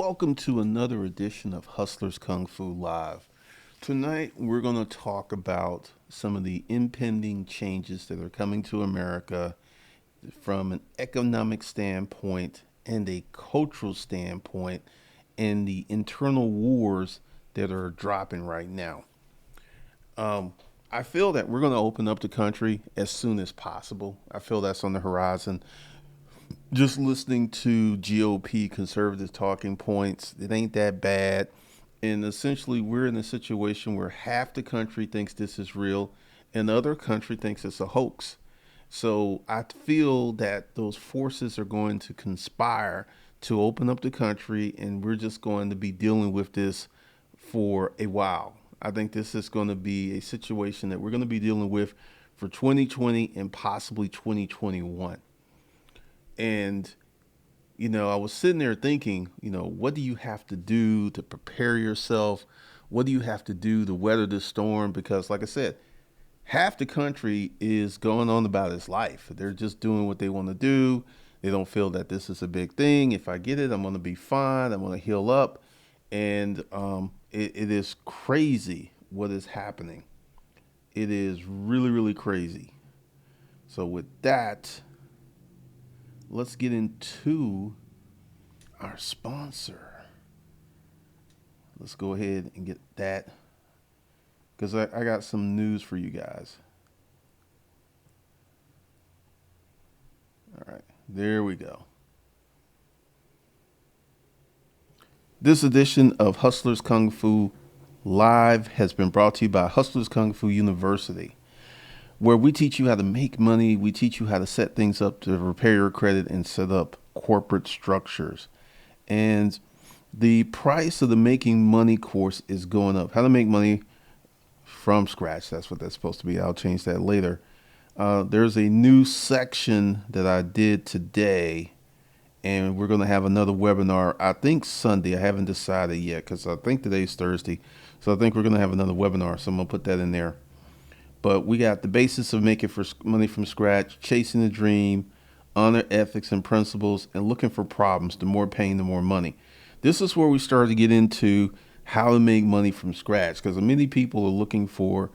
Welcome to another edition of Hustlers Kung Fu Live. Tonight, we're going to talk about some of the impending changes that are coming to America from an economic standpoint and a cultural standpoint, and the internal wars that are dropping right now. Um, I feel that we're going to open up the country as soon as possible. I feel that's on the horizon. Just listening to GOP conservative talking points, it ain't that bad. And essentially, we're in a situation where half the country thinks this is real and the other country thinks it's a hoax. So I feel that those forces are going to conspire to open up the country, and we're just going to be dealing with this for a while. I think this is going to be a situation that we're going to be dealing with for 2020 and possibly 2021. And I was sitting there thinking, what do you have to do to prepare yourself? What do you have to do to weather this storm? Because, like I said, half the country is going on about its life. They're just doing what they want to do. They don't feel that this is a big thing. If I get it, I'm going to be fine. I'm going to heal up. And it is crazy what is happening. It is really, really crazy. So, with that, let's get into our sponsor. Let's go ahead and get that because I got some news for you guys. All right, there we go. This edition of Hustlers Kung Fu Live has been brought to you by Hustlers Kung Fu University, where we teach you how to make money. We teach you how to set things up to repair your credit and set up corporate structures. And the price of the Making Money course is going up. How to make money from scratch. That's what that's supposed to be. I'll change that later. There's a new section that I did today, and we're going to have another webinar, I think Sunday. I haven't decided yet because I think today's Thursday. So I think we're going to have another webinar. So I'm going to put that in there. But we got the basis of making money from scratch, chasing the dream, honor ethics and principles, and looking for problems. The more pain, the more money. This is where we started to get into how to make money from scratch, because many people are looking for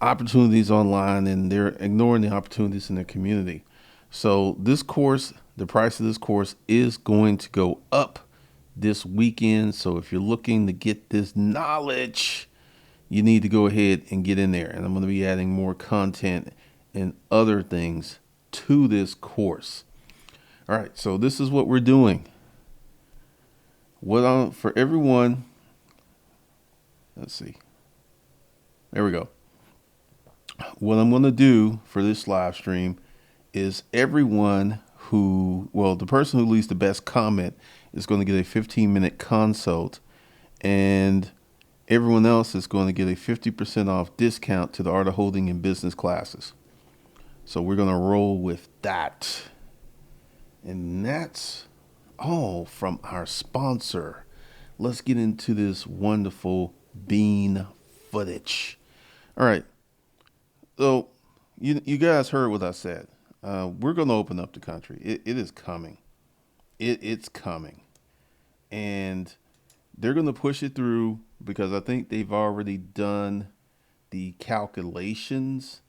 opportunities online and they're ignoring the opportunities in their community. So this course, the price of this course is going to go up this weekend. So if you're looking to get this knowledge, you need to go ahead and get in there. And I'm going to be adding more content and other things to this course. All right, so this is what we're doing. For everyone, let's see. There we go. What I'm going to do for this live stream is the person who leaves the best comment is going to get a 15-minute consult, and everyone else is going to get a 50% off discount to the Art of Holding in business classes. So we're going to roll with that. And that's all from our sponsor. Let's get into this wonderful bean footage. All right. So you guys heard what I said. We're going to open up the country. It is coming. It's coming. And they're going to push it through because I think they've already done the calculations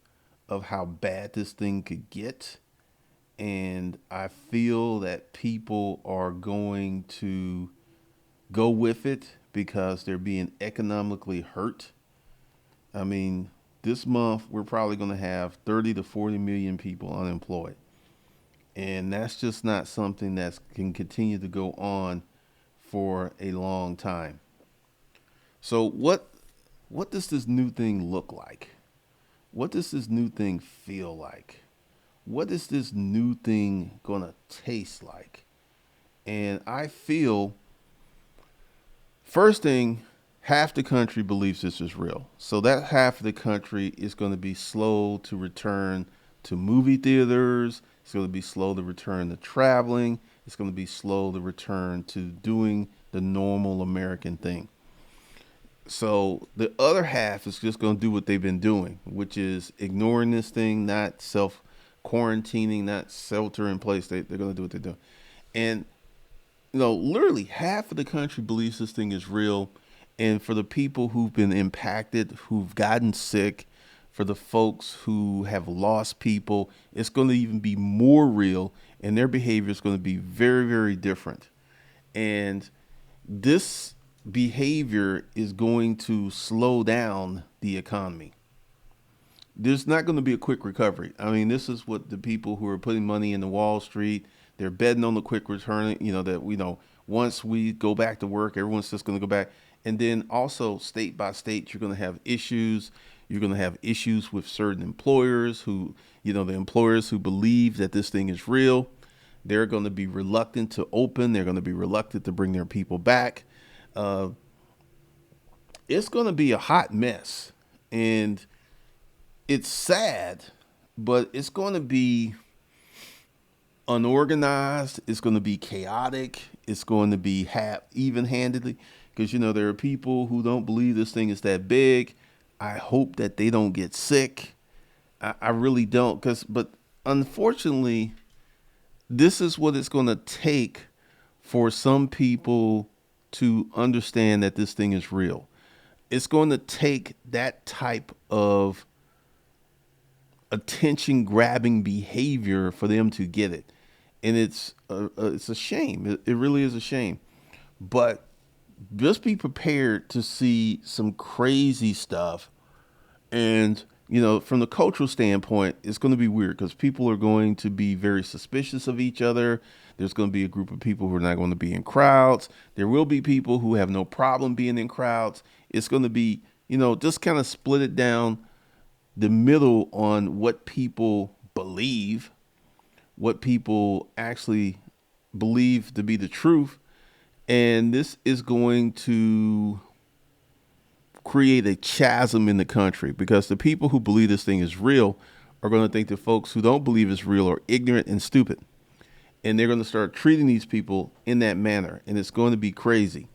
of how bad this thing could get. And I feel that people are going to go with it because they're being economically hurt. I mean, this month we're probably going to have 30 to 40 million people unemployed. And that's just not something that can continue to go on for a long time. So what does this new thing look like? What does this new thing feel like? What is this new thing going to taste like? And I feel, first thing, half the country believes this is real. So that half of the country is going to be slow to return to movie theaters. It's going to be slow to return to traveling. It's going to be slow to return to doing the normal American thing. So the other half is just going to do what they've been doing, which is ignoring this thing, not self quarantining, not shelter in place. They're going to do what they're doing. And literally half of the country believes this thing is real. And for the people who've been impacted, who've gotten sick, for the folks who have lost people, it's going to even be more real, and their behavior is going to be very, very different. And this behavior is going to slow down the economy. There's not going to be a quick recovery. I mean, this is what the people who are putting money into Wall Street, they're betting on the quick return. That we know once we go back to work, everyone's just going to go back. And then also state by state, you're going to have issues. You're going to have issues with certain employers who, the employers who believe that this thing is real. They're going to be reluctant to open. They're going to be reluctant to bring their people back. Uh, it's going to be a hot mess. And it's sad, but it's going to be unorganized. It's going to be chaotic. It's going to be even-handedly because there are people who don't believe this thing is that big. I hope that they don't get sick. I really don't, but unfortunately, this is what it's going to take for some people to understand that this thing is real. It's going to take that type of attention grabbing behavior for them to get it. And it's a shame. It really is a shame. But just be prepared to see some crazy stuff. And, from the cultural standpoint, it's going to be weird because people are going to be very suspicious of each other. There's going to be a group of people who are not going to be in crowds. There will be people who have no problem being in crowds. It's going to be, just kind of split it down the middle on what people believe, what people actually believe to be the truth. And this is going to create a chasm in the country because the people who believe this thing is real are going to think the folks who don't believe it's real are ignorant and stupid. And they're going to start treating these people in that manner. And it's going to be crazy.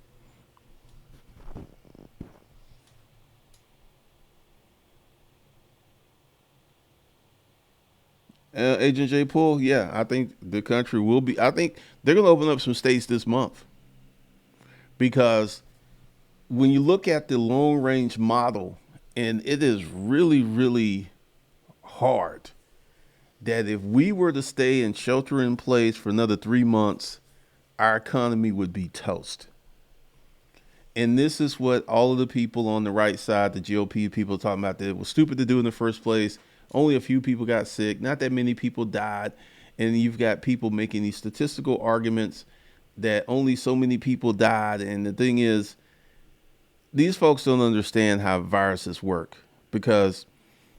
Agent J. Poole, yeah, I think the country will be. I think they're going to open up some states this month because when you look at the long range model, and it is really, really hard that if we were to stay and shelter in place for another 3 months, our economy would be toast. And this is what all of the people on the right side, the GOP people, are talking about that it was stupid to do in the first place. Only a few people got sick. Not that many people died. And you've got people making these statistical arguments that only so many people died. And the thing is, these folks don't understand how viruses work because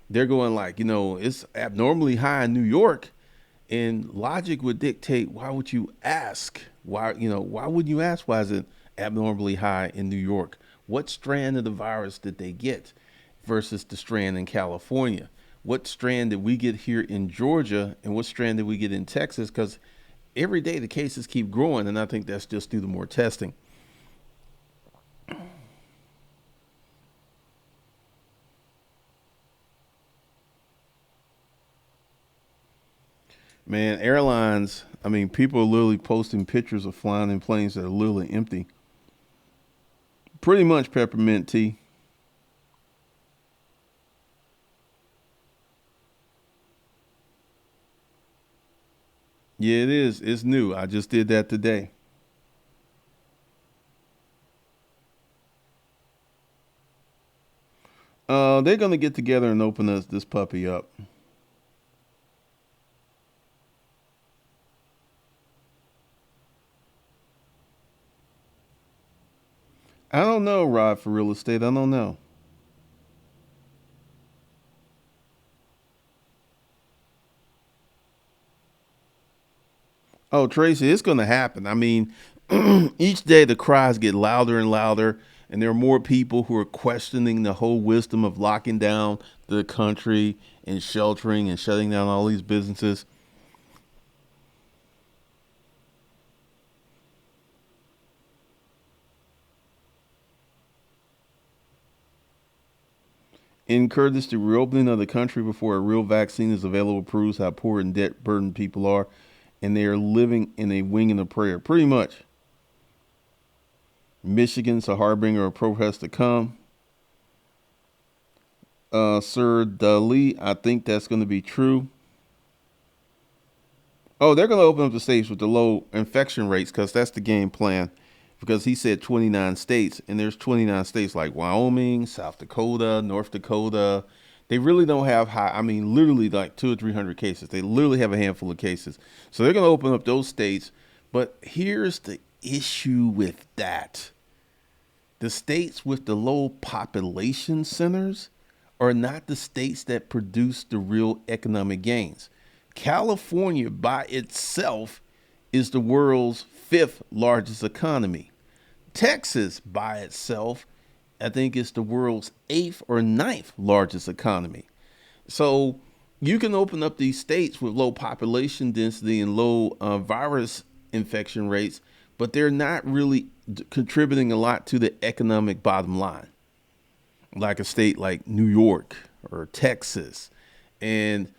they're going like, it's abnormally high in New York. And logic would dictate, why would you ask? Why wouldn't you ask why is it abnormally high in New York? What strand of the virus did they get versus the strand in California? What strand did we get here in Georgia and what strand did we get in Texas? Because every day the cases keep growing, and I think that's just due to more testing. Man, airlines, I mean, people are literally posting pictures of flying in planes that are literally empty. Pretty much peppermint tea. Yeah, it is. It's new. I just did that today. They're gonna get together and open this puppy up. I don't know, Rod, for real estate. I don't know. Oh, Tracy, it's gonna happen. I mean, each day the cries get louder and louder, and there are more people who are questioning the whole wisdom of locking down the country and sheltering and shutting down all these businesses. In Curtis, the reopening of the country before a real vaccine is available proves how poor and debt burdened people are, and they are living in a wing and a prayer, pretty much. Michigan's a harbinger of protest to come. Sir Dali, I think that's going to be true. Oh, they're going to open up the states with the low infection rates because that's the game plan. Because he said 29 states, and there's 29 states like Wyoming, South Dakota, North Dakota. They really don't have high. I mean, literally like 200 or 300 cases. They literally have a handful of cases. So they're going to open up those states. But here's the issue with that: the states with the low population centers are not the states that produce the real economic gains. California by itself is the world's fifth largest economy. Texas by itself, I think, is the world's eighth or ninth largest economy. So you can open up these states with low population density and low virus infection rates, but they're not really contributing a lot to the economic bottom line, like a state like New York or Texas. And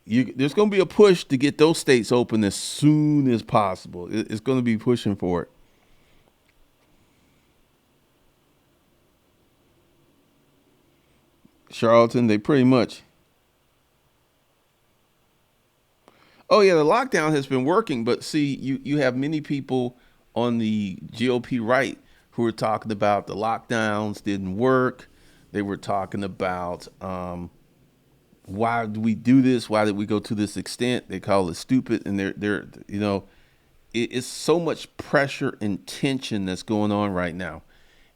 there's going to be a push to get those states open as soon as possible. It's going to be pushing for it. Charlatan, they pretty much. Oh yeah, the lockdown has been working, but see, you have many people on the GOP right who are talking about the lockdowns didn't work. They were talking about why do we do this? Why did we go to this extent? They call it stupid, and they're it's so much pressure and tension that's going on right now.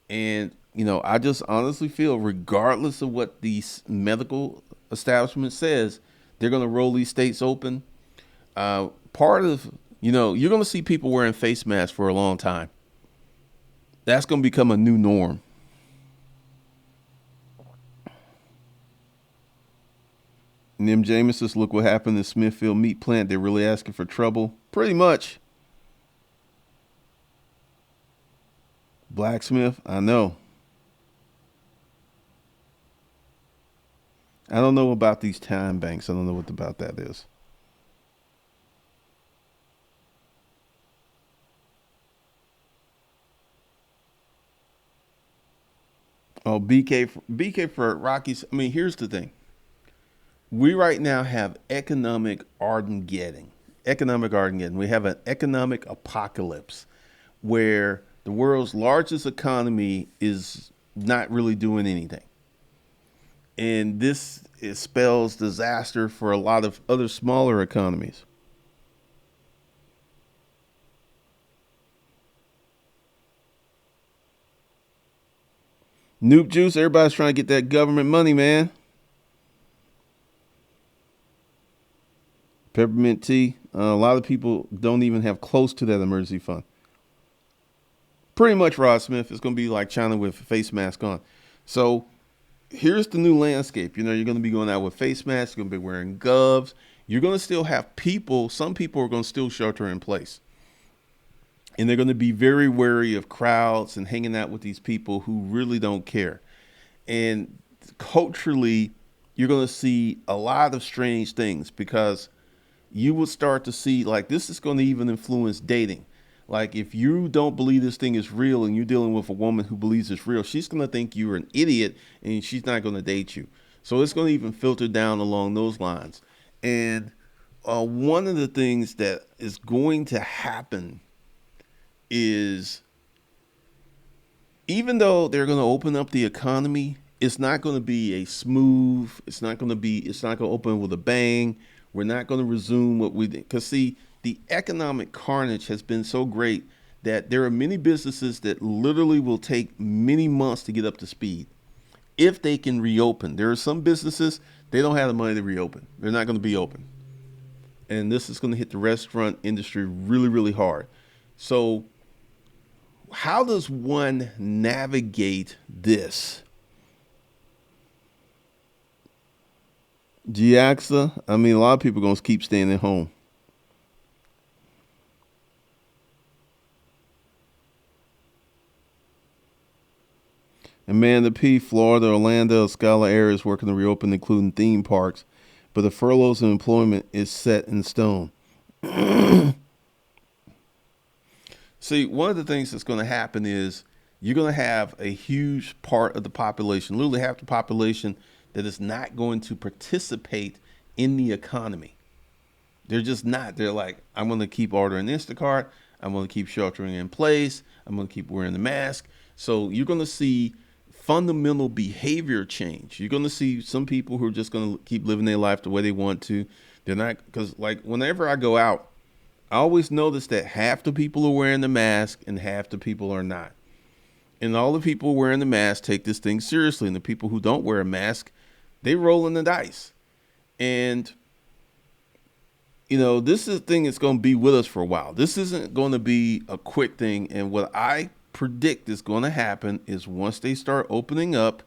And I just honestly feel, regardless of what the medical establishment says, they're going to roll these states open. Part of you're going to see people wearing face masks for a long time. That's going to become a new norm. Nim James says, look what happened in Smithfield meat plant. They're really asking for trouble. Pretty much. Blacksmith, I know. I don't know about these time banks. I don't know what about that is. Oh, BK for Rockies. I mean, here's the thing. We right now have economic Armageddon. Economic Armageddon. We have an economic apocalypse where the world's largest economy is not really doing anything. And this spells disaster for a lot of other smaller economies. Noob Juice, everybody's trying to get that government money, man. Peppermint tea. A lot of people don't even have close to that emergency fund. Pretty much, Rod Smith, it's going to be like China with face mask on. So here's the new landscape. You're going to be going out with face masks. You're going to be wearing gloves. You're going to still have people. Some people are going to still shelter in place. And they're going to be very wary of crowds and hanging out with these people who really don't care. And culturally, you're going to see a lot of strange things, because you will start to see, like, this is going to even influence dating. Like, if you don't believe this thing is real and you're dealing with a woman who believes it's real, she's going to think you're an idiot and she's not going to date you. So it's going to even filter down along those lines. And one of the things that is going to happen is, even though they're going to open up the economy, it's not going to be a smooth, it's not going to open with a bang. We're not going to resume what we did. Because see, the economic carnage has been so great that there are many businesses that literally will take many months to get up to speed if they can reopen. There are some businesses, they don't have the money to reopen. They're not going to be open. And this is going to hit the restaurant industry really, really hard. So how does one navigate this? Giaxa, I mean, a lot of people are going to keep staying at home. Amanda P., Florida, Orlando, Scala areas working to reopen, including theme parks, but the furloughs and employment is set in stone. See, one of the things that's going to happen is you're going to have a huge part of the population, literally half the population, that is not going to participate in the economy. They're just not. They're like, I'm going to keep ordering Instacart. I'm going to keep sheltering in place. I'm going to keep wearing the mask. So you're going to see fundamental behavior change. You're going to see some people who are just going to keep living their life the way they want to. They're not, because like whenever I go out, I always notice that half the people are wearing the mask and half the people are not. And all the people wearing the mask take this thing seriously. And the people who don't wear a mask, they roll in the dice. And this is a thing that's going to be with us for a while. This isn't going to be a quick thing. And what I predict is going to happen is once they start opening up,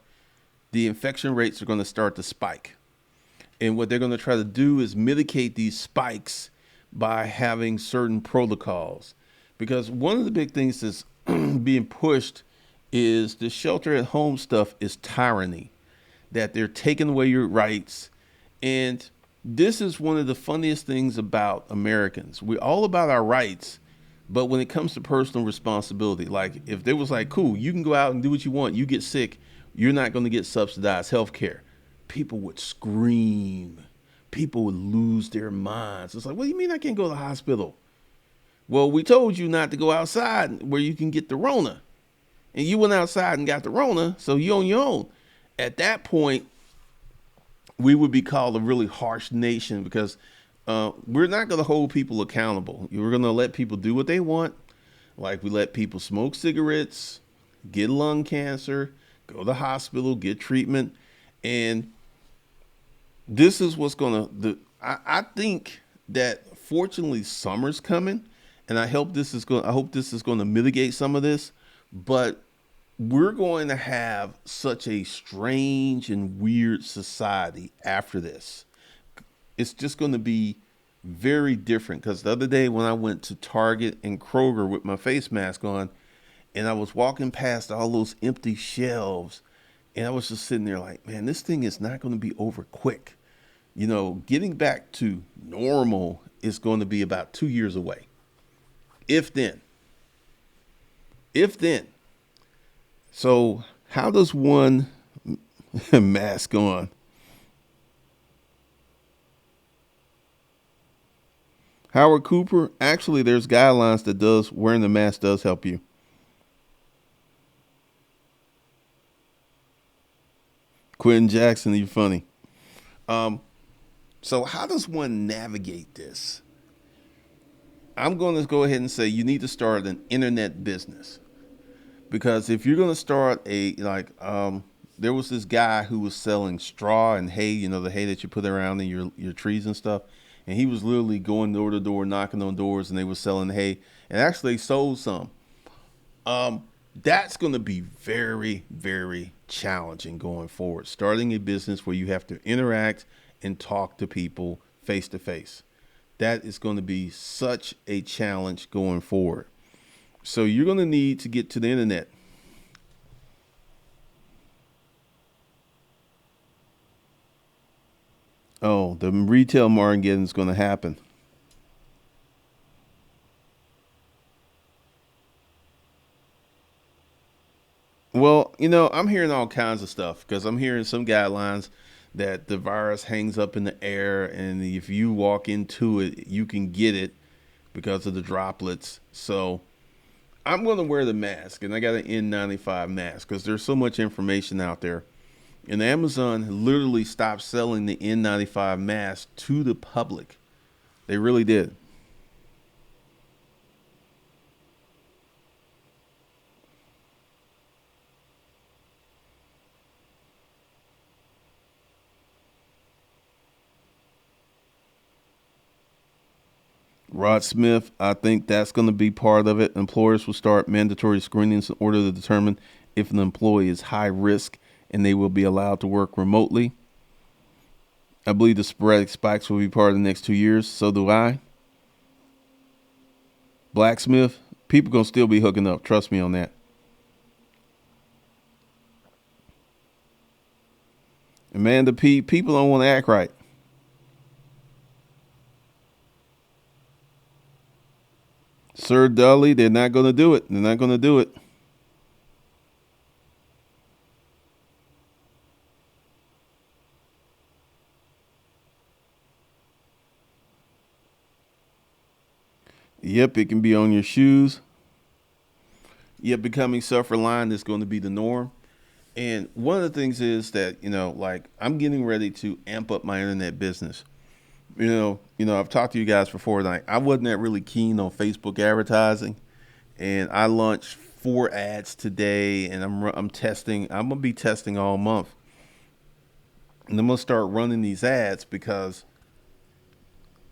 the infection rates are going to start to spike. And what they're going to try to do is mitigate these spikes by having certain protocols. Because one of the big things that's being pushed is the shelter at home stuff is tyranny, that they're taking away your rights. And this is one of the funniest things about Americans. We're all about our rights, but when it comes to personal responsibility, like if they was like, cool, you can go out and do what you want, you get sick, you're not going to get subsidized health care, people would scream. People would lose their minds. It's like, what do you mean I can't go to the hospital? Well, we told you not to go outside where you can get the Rona. And you went outside and got the Rona, so you on your own. At that point, we would be called a really harsh nation because we're not going to hold people accountable. We're going to let people do what they want. Like we let people smoke cigarettes, get lung cancer, go to the hospital, get treatment. And this is what's going to, I think that fortunately summer's coming, and I hope this is going to mitigate some of this, but we're going to have such a strange and weird society after this. It's just going to be very different, because the other day when I went to Target and Kroger with my face mask on, and I was walking past all those empty shelves, and I was just sitting there like, man, this thing is not going to be over quick. Getting back to normal is going to be about 2 years away. If then. So how does one mask on? Howard Cooper, actually, there's guidelines that wearing the mask does help you. Quentin Jackson, you're funny. So how does one navigate this? I'm going to go ahead and say you need to start an internet business. Because if you're going to start there was this guy who was selling straw and hay, the hay that you put around in your trees and stuff. And he was literally going door to door, knocking on doors, and they were selling hay, and actually sold some. That's going to be very, very challenging going forward. Starting a business where you have to interact and talk to people face to face. That is going to be such a challenge going forward. So you're going to need to get to the internet. Oh, the retail marketing is going to happen. Well, I'm hearing all kinds of stuff because I'm hearing some guidelines that the virus hangs up in the air, and if you walk into it, you can get it because of the droplets. So I'm going to wear the mask, and I got an N95 mask because there's so much information out there. And Amazon literally stopped selling the N95 mask to the public. They really did. Rod Smith, I think that's going to be part of it. Employers will start mandatory screenings in order to determine if an employee is high risk, and they will be allowed to work remotely. I believe the sporadic spikes will be part of the next 2 years. So do I. Blacksmith, people going to still be hooking up. Trust me on that. Amanda P, people don't want to act right. Sir Dudley, they're not going to do it. They're not going to do it. Yep, it can be on your shoes. Yep, becoming self-reliant is going to be the norm. And one of the things is that, like I'm getting ready to amp up my internet business. I've talked to you guys before. Like I wasn't that really keen on Facebook advertising, and I launched 4 ads today, and I'm testing. I'm gonna be testing all month, and I'm gonna start running these ads because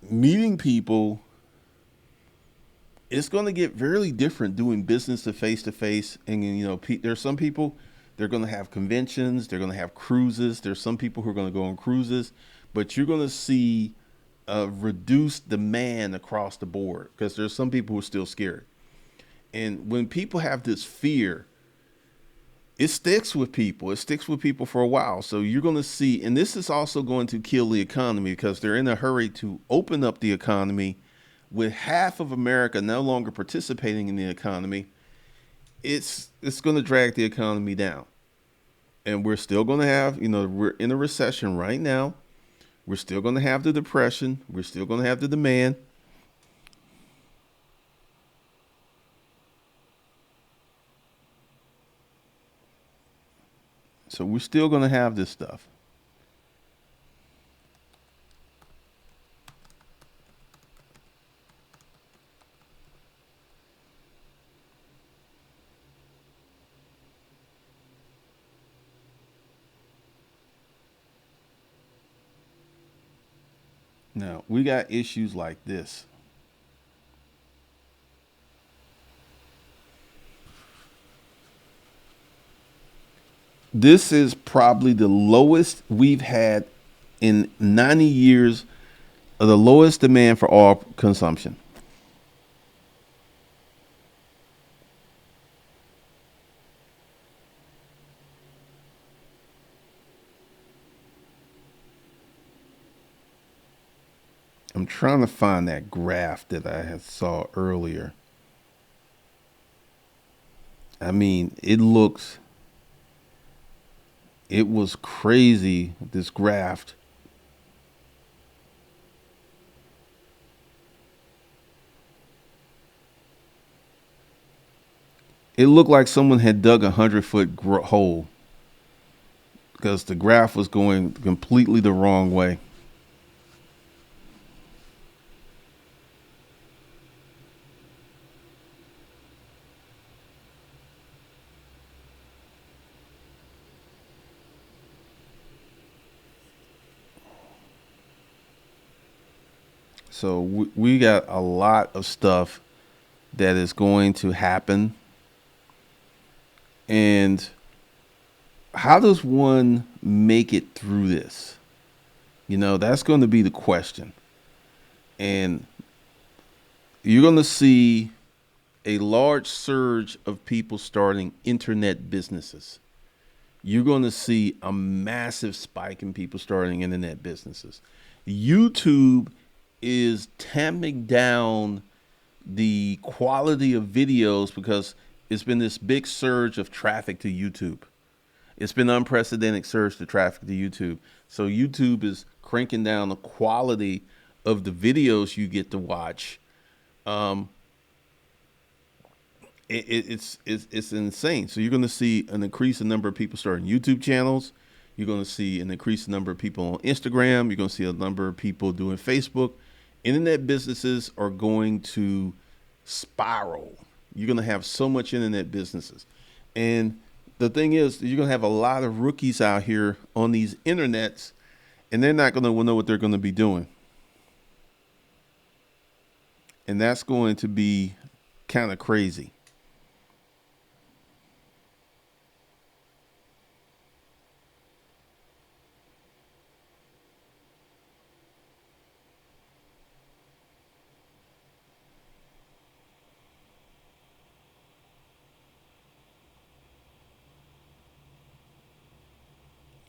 meeting people, it's gonna get very different doing business to face. And there's some people, they're gonna have conventions, they're gonna have cruises. There's some people who are gonna go on cruises, but you're gonna see a reduced demand across the board because there's some people who are still scared. And when people have this fear, it sticks with people. It sticks with people for a while. So you're going to see, and this is also going to kill the economy because they're in a hurry to open up the economy. With half of America no longer participating in the economy, it's going to drag the economy down. And we're still going to have, we're in a recession right now. We're still going to have the depression. We're still going to have the demand. So we're still going to have this stuff. Now, we got issues like this. This is probably the lowest we've had in 90 years of the lowest demand for oil consumption. I'm trying to find that graph that I had saw earlier. I mean, it was crazy, this graph. It looked like someone had dug 100-foot hole because the graph was going completely the wrong way. So we got a lot of stuff that is going to happen. And how does one make it through this? That's going to be the question. And you're going to see a large surge of people starting internet businesses. You're going to see a massive spike in people starting internet businesses. YouTube is tamping down the quality of videos because it's been this big surge of traffic to YouTube. It's been unprecedented surge to traffic to YouTube. So YouTube is cranking down the quality of the videos you get to watch. Um, it's insane. So you're going to see an increasing number of people starting YouTube channels. You're going to see an increasing number of people on Instagram. You're going to see a number of people doing Facebook. Internet businesses are going to spiral. You're going to have so much internet businesses. And the thing is, you're going to have a lot of rookies out here on these internets, and they're not going to know what they're going to be doing. And that's going to be kind of crazy.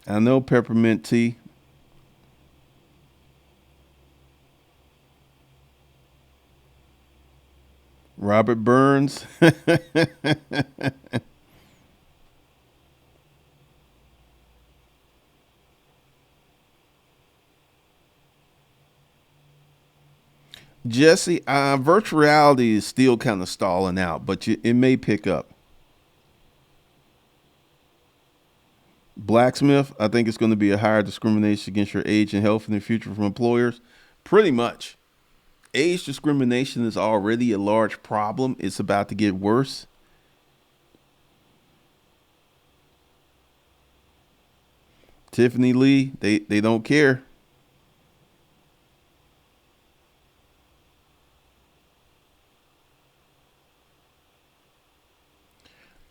I know peppermint tea. Robert Burns. Jesse, virtual reality is still kind of stalling out, but it may pick up. Blacksmith, I think it's going to be a higher discrimination against your age and health in the future from employers. Pretty much. Age discrimination is already a large problem. It's about to get worse. Tiffany Lee, they don't care.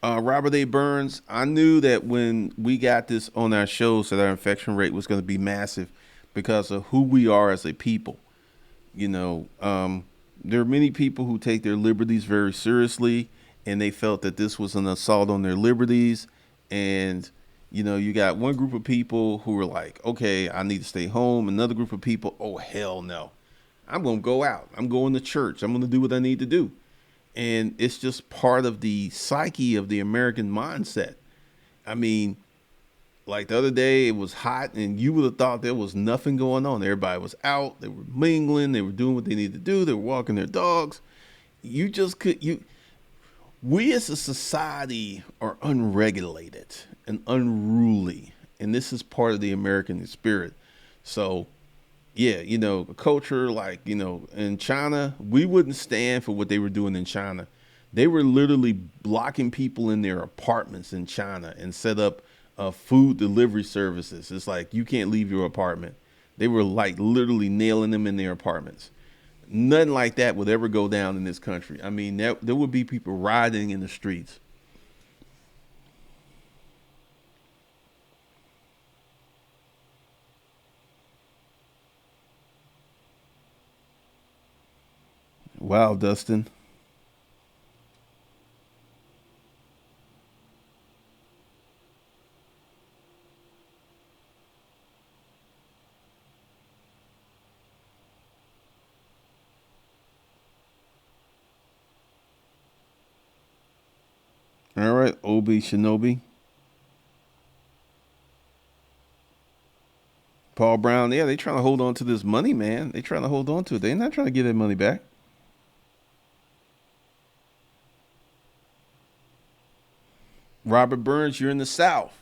Robert A. Burns, I knew that when we got this on our shows that our infection rate was going to be massive because of who we are as a people. You know, there are many people who take their liberties very seriously, and they felt that this was an assault on their liberties. And, you know, you got one group of people who were like, okay, I need to stay home. Another group of people, oh, hell no. I'm going to go out. I'm going to church. I'm going to do what I need to do. And it's just part of the psyche of the American mindset. I mean, like the other day, it was hot, and you would have thought there was nothing going on. Everybody was out, they were mingling, they were doing what they needed to do, they were walking their dogs. You just could you. We as a society are unregulated and unruly, and this is part of the American spirit. So yeah, you know, a culture like, you know, in China, we wouldn't stand for what they were doing in China. They were literally blocking people in their apartments in China and set up food delivery services. It's like you can't leave your apartment. They were like literally nailing them in their apartments. Nothing like that would ever go down in this country. I mean, there would be people rioting in the streets. Wow, Dustin. All right, Obi Shinobi. Paul Brown, yeah, they trying to hold on to this money, man. They trying to hold on to it. They're not trying to get that money back. Robert Burns, you're in the South.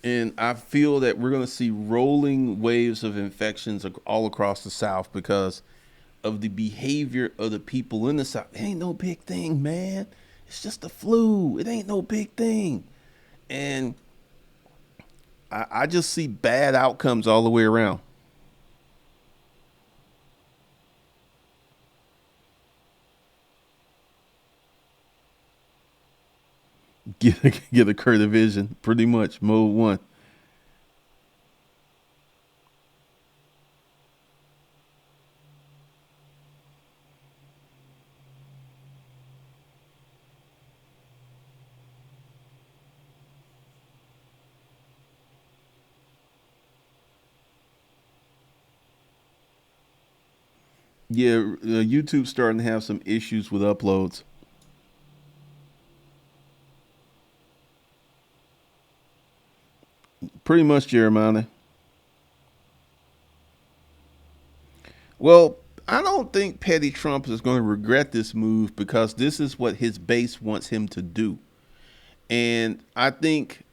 And I feel that we're going to see rolling waves of infections all across the South because of the behavior of the people in the South. It ain't no big thing, man. It's just the flu. It ain't no big thing. And I just see bad outcomes all the way around. Get a clear vision, pretty much. Mode one. Yeah, YouTube's starting to have some issues with uploads. Pretty much, Jeremiah. Well, I don't think Petty Trump is going to regret this move because this is what his base wants him to do. And I think,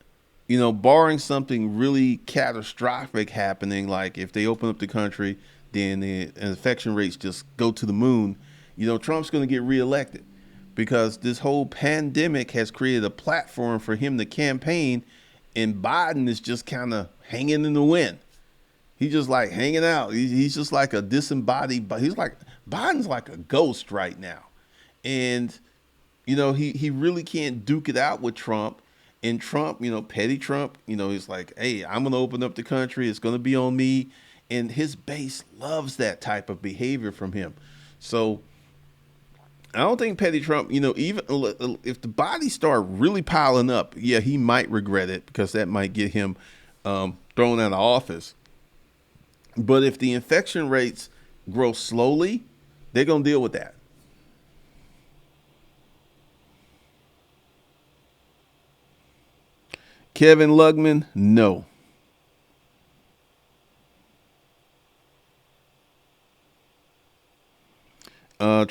you know, barring something really catastrophic happening, like if they open up the country, then the infection rates just go to the moon, you know, Trump's going to get reelected because this whole pandemic has created a platform for him to campaign, and Biden is just kind of hanging in the wind. He's just like hanging out. He's just like a disembodied, but he's like Biden's like a ghost right now. And you know, he really can't duke it out with Trump. And Trump, you know, petty Trump, you know, he's like, hey, I'm gonna open up the country. It's gonna be on me. And his base loves that type of behavior from him. So I don't think petty Trump, you know, even if the bodies start really piling up, yeah, he might regret it because that might get him thrown out of office. But if the infection rates grow slowly, they're gonna deal with that. Kevin Lugman, no.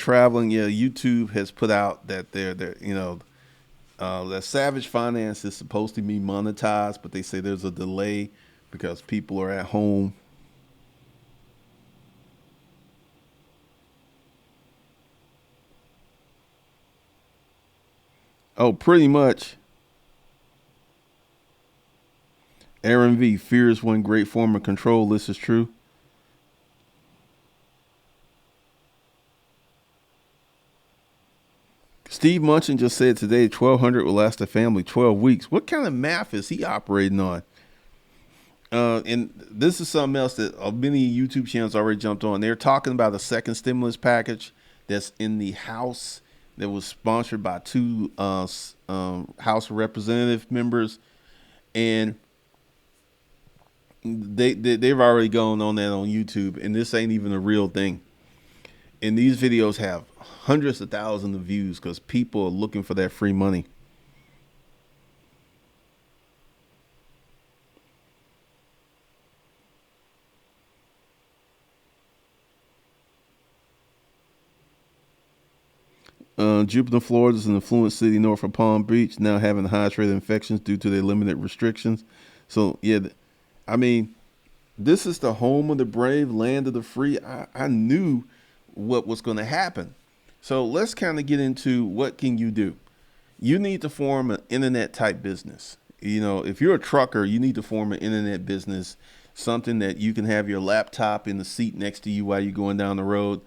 traveling, yeah, YouTube has put out that that Savage Finance is supposed to be monetized, but they say there's a delay because people are at home. Oh, pretty much. Aaron V. Fear is one great form of control. This is true. Steve Munchin just said today 1,200 will last a family 12 weeks. What kind of math is he operating on? And this is something else that many YouTube channels already jumped on. They're talking about a second stimulus package that's in the House that was sponsored by two House Representative members, and they've already gone on that on YouTube, and this ain't even a real thing. And these videos have hundreds of thousands of views because people are looking for that free money. Jupiter, Florida is an affluent city north of Palm Beach, now having the highest rate of infections due to their limited restrictions. So, yeah, I mean, this is the home of the brave, land of the free. I knew what was going to happen. So let's kind of get into what can you do. You need to form an internet type business. You know, if you're a trucker, you need to form an internet business, something that you can have your laptop in the seat next to you while you're going down the road.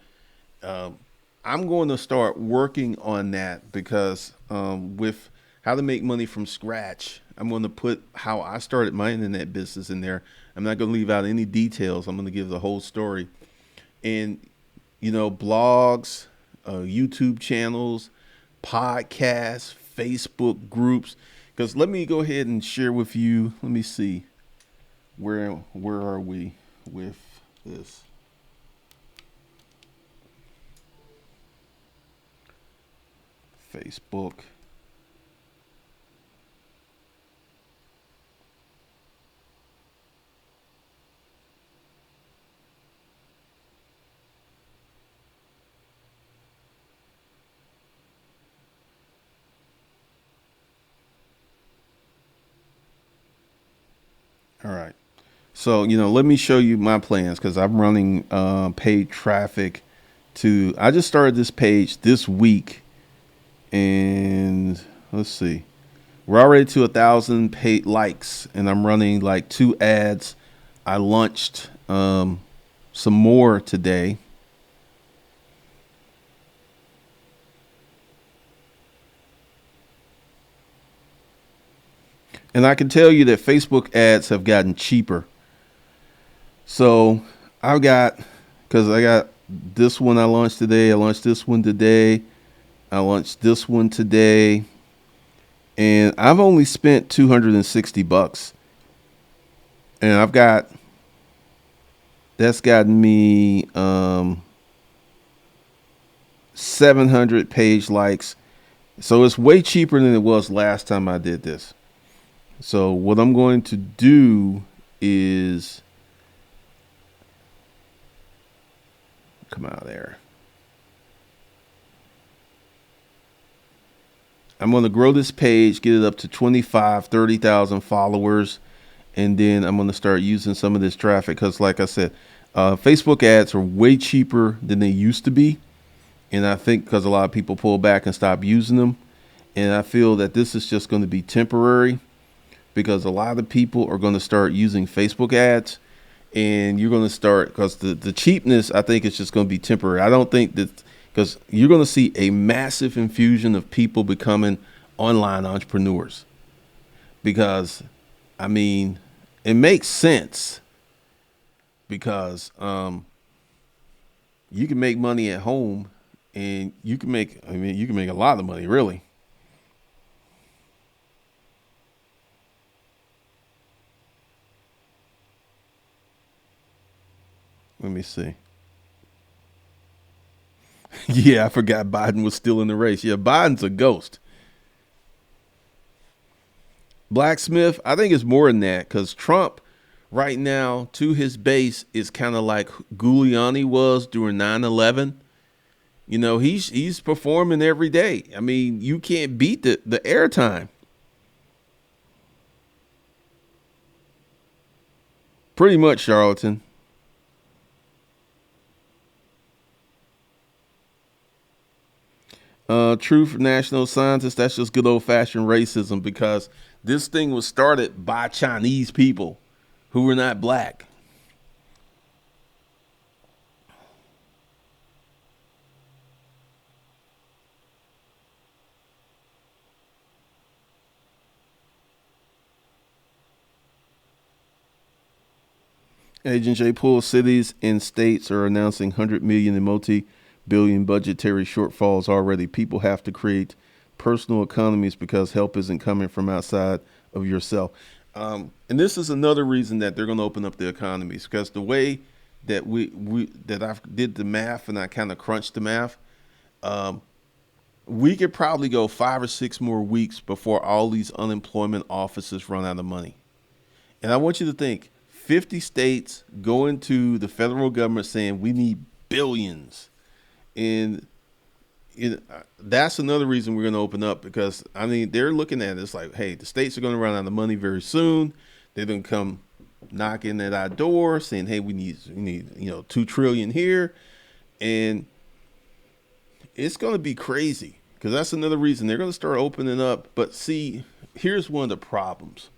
Um, I'm going to start working on that because with how to make money from scratch, I'm going to put how I started my internet business in there. I'm not going to leave out any details. I'm going to give the whole story. And, blogs, YouTube channels, podcasts, Facebook groups. Because let me go ahead and share with you. Let me see. Where are we with this? Facebook. All right. So, let me show you my plans because I'm running paid traffic I just started this page this week, and let's see. We're already to 1,000 paid likes, and I'm running like 2 ads. I launched some more today. And I can tell you that Facebook ads have gotten cheaper. So because I got this one I launched today. I launched this one today. I launched this one today. And I've only spent $260. And that's gotten me 700 page likes. So it's way cheaper than it was last time I did this. So what I'm going to do is come out of there. I'm going to grow this page, get it up to 25, 30,000 followers. And then I'm going to start using some of this traffic. Cause like I said, Facebook ads are way cheaper than they used to be. And I think because a lot of people pull back and stop using them. And I feel that this is just going to be temporary because a lot of people are going to start using Facebook ads, and you're going to start because the cheapness, I think it's just going to be temporary. I don't think that because you're going to see a massive infusion of people becoming online entrepreneurs because, I mean, it makes sense because you can make money at home and you can make a lot of money, really. Let me see. Yeah, I forgot Biden was still in the race. Yeah, Biden's a ghost. Blacksmith, I think it's more than that because Trump right now to his base is kind of like Giuliani was during 9/11. You know, he's performing every day. I mean, you can't beat the airtime. Pretty much, charlatan. Truth national scientist, that's just good old fashioned racism because this thing was started by Chinese people who were not black. Agent J. Poole, cities and states are announcing 100 million and multi-billion budgetary shortfalls already. People have to create personal economies because help isn't coming from outside of yourself. And this is another reason that they're going to open up the economies because the way that we that I did the math and I kind of crunched the math, um, we could probably go 5 or 6 more weeks before all these unemployment offices run out of money. And I want you to think 50 states going to the federal government saying we need billions. And that's another reason we're going to open up because, I mean, they're looking at it. It's like, hey, the states are going to run out of money very soon. They're going to come knocking at our door saying, hey, we need, 2 trillion here. And it's going to be crazy because that's another reason they're going to start opening up. But see, here's one of the problems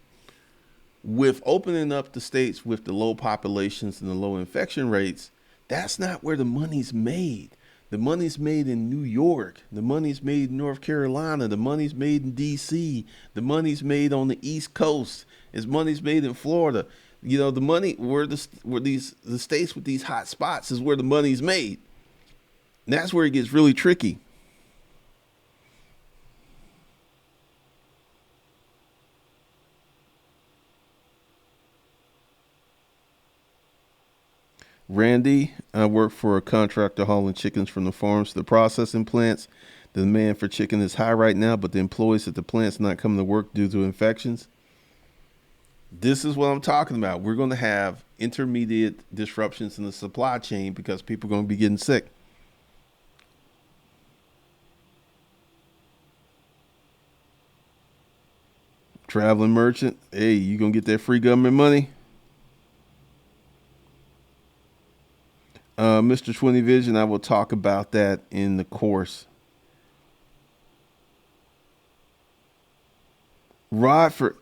with opening up the states with the low populations and the low infection rates. That's not where the money's made. The money's made in New York. The money's made in North Carolina. The money's made in D.C. The money's made on the East Coast. It's money's made in Florida. The money where the states with these hot spots is where the money's made. And that's where it gets really tricky. Randy, I work for a contractor hauling chickens from the farms to the processing plants. The demand for chicken is high right now, but the employees at the plants not coming to work due to infections. This is what I'm talking about. We're going to have intermediate disruptions in the supply chain because people are going to be getting sick. Traveling merchant, hey, you going to get that free government money? Mr. 20 Vision, I will talk about that in the course. Rod for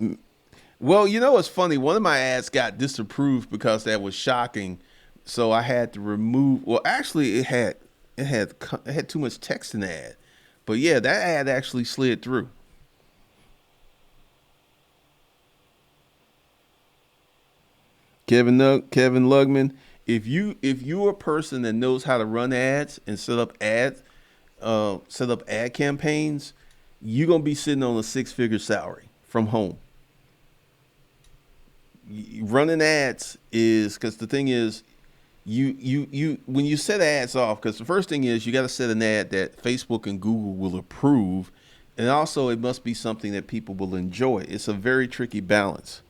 Well, it's funny. One of my ads got disapproved because that was shocking, so I had to remove. Well, actually, it had too much text in the ad, but yeah, that ad actually slid through. Kevin Lugman, if you're a person that knows how to run ads and set up ad campaigns, you're gonna be sitting on a 6 figure salary from home. Running ads is because the thing is you when you set ads off, because the first thing is you got to set an ad that Facebook and Google will approve, and also it must be something that people will enjoy. It's a very tricky balance.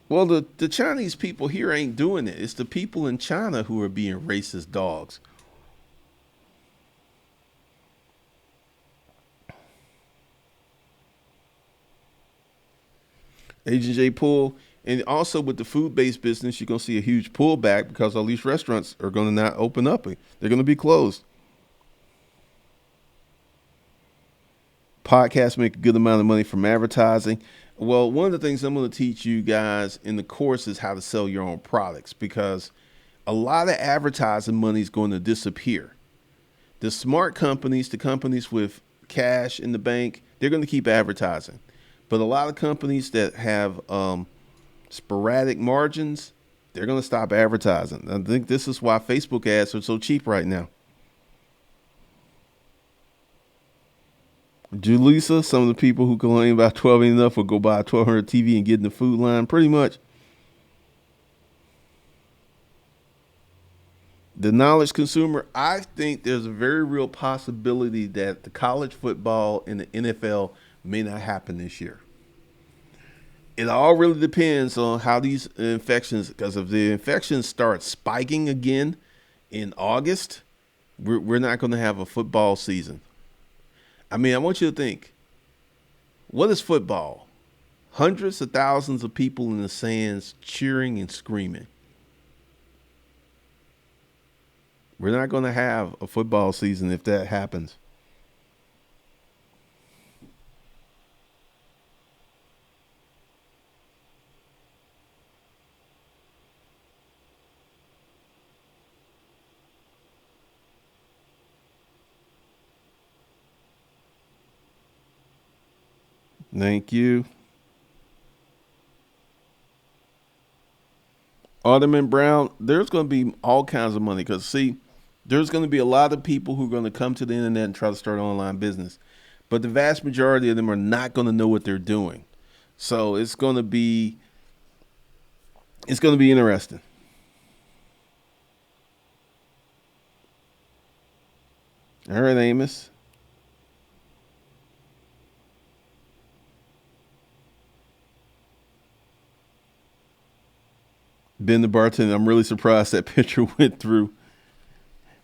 Well, the Chinese people here ain't doing it. It's the people in China who are being racist dogs. Agent J Pool. And also with the food based business, you're going to see a huge pullback because all these restaurants are going to not open up. They're going to be closed. Podcasts make a good amount of money from advertising. Well, one of the things I'm going to teach you guys in the course is how to sell your own products because a lot of advertising money is going to disappear. The smart companies, the companies with cash in the bank, they're going to keep advertising. But a lot of companies that have sporadic margins, they're going to stop advertising. I think this is why Facebook ads are so cheap right now. Julissa, some of the people who complain about 12 ain't enough will go buy a 1200 TV and get in the food line. Pretty much. The knowledge consumer, I think there's a very real possibility that the college football and the NFL may not happen this year. It all really depends on how these infections, because if the infections start spiking again in August, we're not going to have a football season. I mean, I want you to think, what is football? Hundreds of thousands of people in the stands cheering and screaming. We're not going to have a football season if that happens. Thank you. Alderman Brown, there's going to be all kinds of money because, see, there's going to be a lot of people who are going to come to the internet and try to start an online business. But the vast majority of them are not going to know what they're doing. So it's going to be interesting. All right, Amos. Ben the bartender, I'm really surprised that picture went through.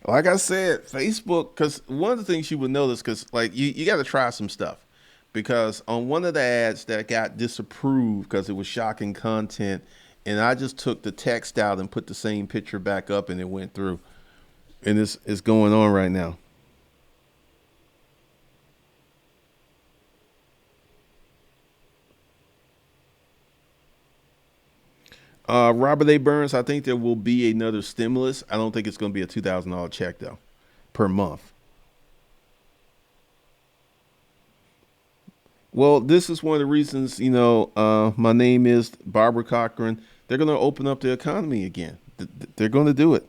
Like I said, Facebook, because one of the things you would notice, because like you got to try some stuff, because on one of the ads that got disapproved because it was shocking content, and I just took the text out and put the same picture back up, and it went through, and it's going on right now. Robert A. Burns, I think there will be another stimulus. I don't think it's going to be a $2,000 check though, per month. Well, this is one of the reasons, my name is Barbara Cochran. They're going to open up the economy again. They're going to do it.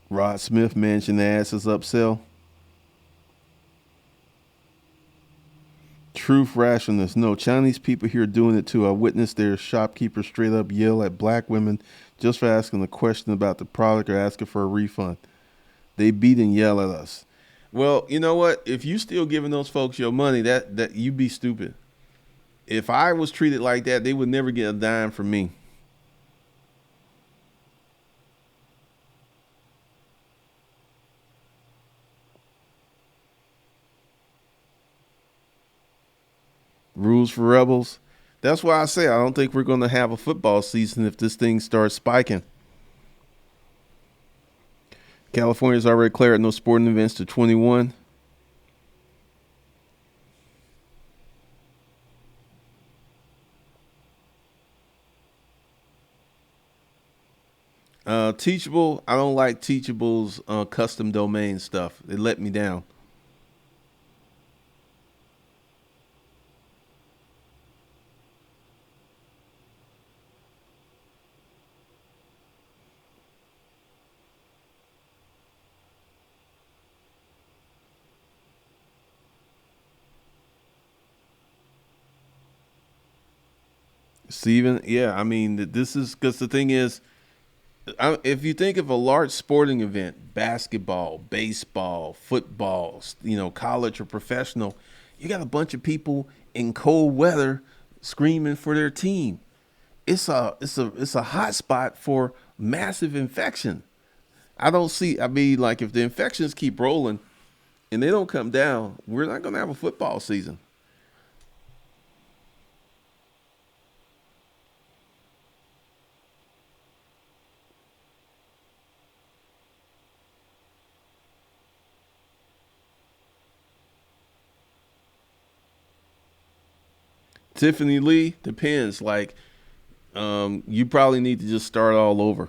Rod Smith mentioned the asses upsell. Truth rationalness. No, Chinese people here doing it too. I witnessed their shopkeepers straight up yell at black women just for asking a question about the product or asking for a refund. They beat and yell at us. Well, you know what? If you still giving those folks your money, that you be stupid. If I was treated like that, they would never get a dime from me. Rules for rebels. That's why I say I don't think we're going to have a football season if this thing starts spiking. California's already declared no sporting events to 21. Teachable. I don't like Teachable's custom domain stuff. It let me down. Steven, yeah, I mean, this is because the thing is, if you think of a large sporting event, basketball, baseball, football, college or professional, you got a bunch of people in cold weather screaming for their team. It's a hot spot for massive infection. I don't see. I mean, like if the infections keep rolling and they don't come down, we're not going to have a football season. Tiffany Lee depends. Like, you probably need to just start all over.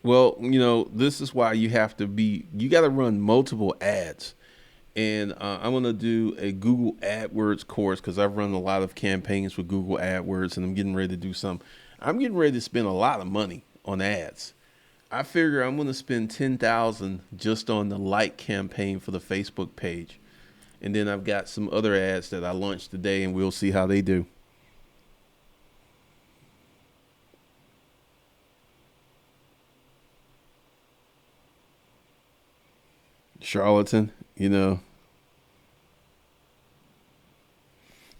Well, this is why you got to run multiple ads. And I'm going to do a Google AdWords course because I've run a lot of campaigns with Google AdWords and I'm getting ready to do some. I'm getting ready to spend a lot of money on ads. I figure I'm going to spend 10,000 just on the like campaign for the Facebook page. And then I've got some other ads that I launched today and we'll see how they do. charlatan, you know.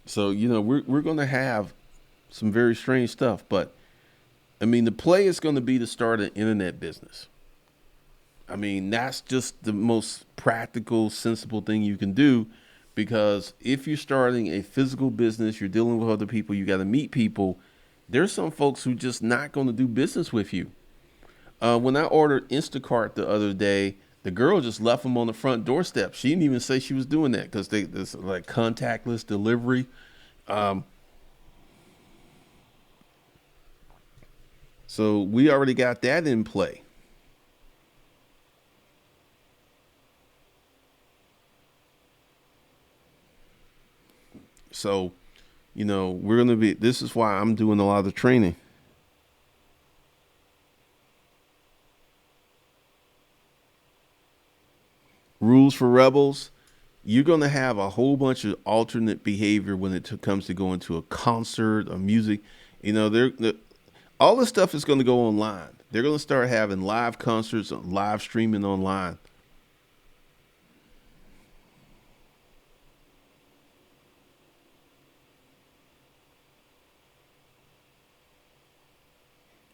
So, we're going to have some very strange stuff, but I mean, the play is going to be to start an internet business. I mean, that's just the most practical, sensible thing you can do, because if you're starting a physical business, you're dealing with other people, you got to meet people. There's some folks who just not going to do business with you. When I ordered Instacart the other day, the girl just left them on the front doorstep. She didn't even say she was doing that because there's like contactless delivery. Um, so we already got that in play. So, we're going to be, this is why I'm doing a lot of the training. Rules for rebels. You're going to have a whole bunch of alternate behavior when comes to going to a concert or music. All this stuff is going to go online. They're going to start having live concerts, live streaming online.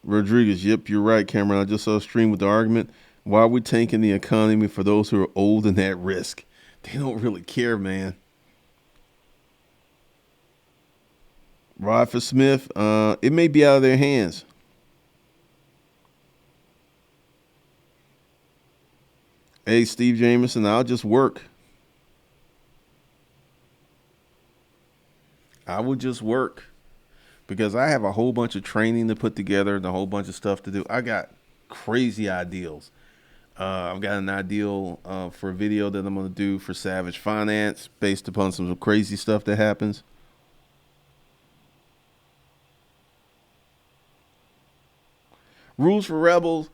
Rodriguez, yep, you're right, Cameron. I just saw a stream with the argument. Why are we tanking the economy for those who are old and at risk? They don't really care, man. Rod for Smith, it may be out of their hands. Hey, Steve Jameson, I'll just work. I will just work because I have a whole bunch of training to put together and a whole bunch of stuff to do. I got crazy ideals. I've got an ideal for a video that I'm going to do for Savage Finance based upon some crazy stuff that happens. Rules for Rebels,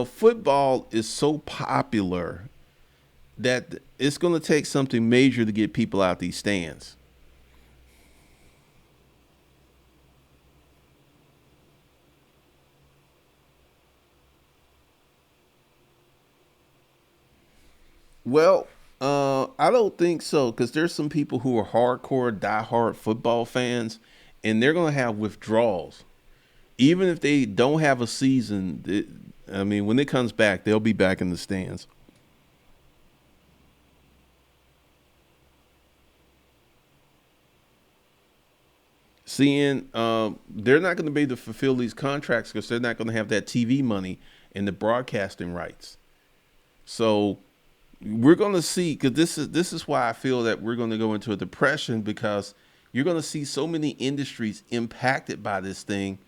football is so popular that it's going to take something major to get people out these stands. Well, I don't think so because there's some people who are hardcore, diehard football fans, and they're going to have withdrawals. Even if they don't have a season, I mean, when it comes back, they'll be back in the stands. Seeing they're not going to be able to fulfill these contracts because they're not going to have that TV money and the broadcasting rights. So we're going to see, because this is why I feel that we're going to go into a depression, because you're going to see so many industries impacted by this thing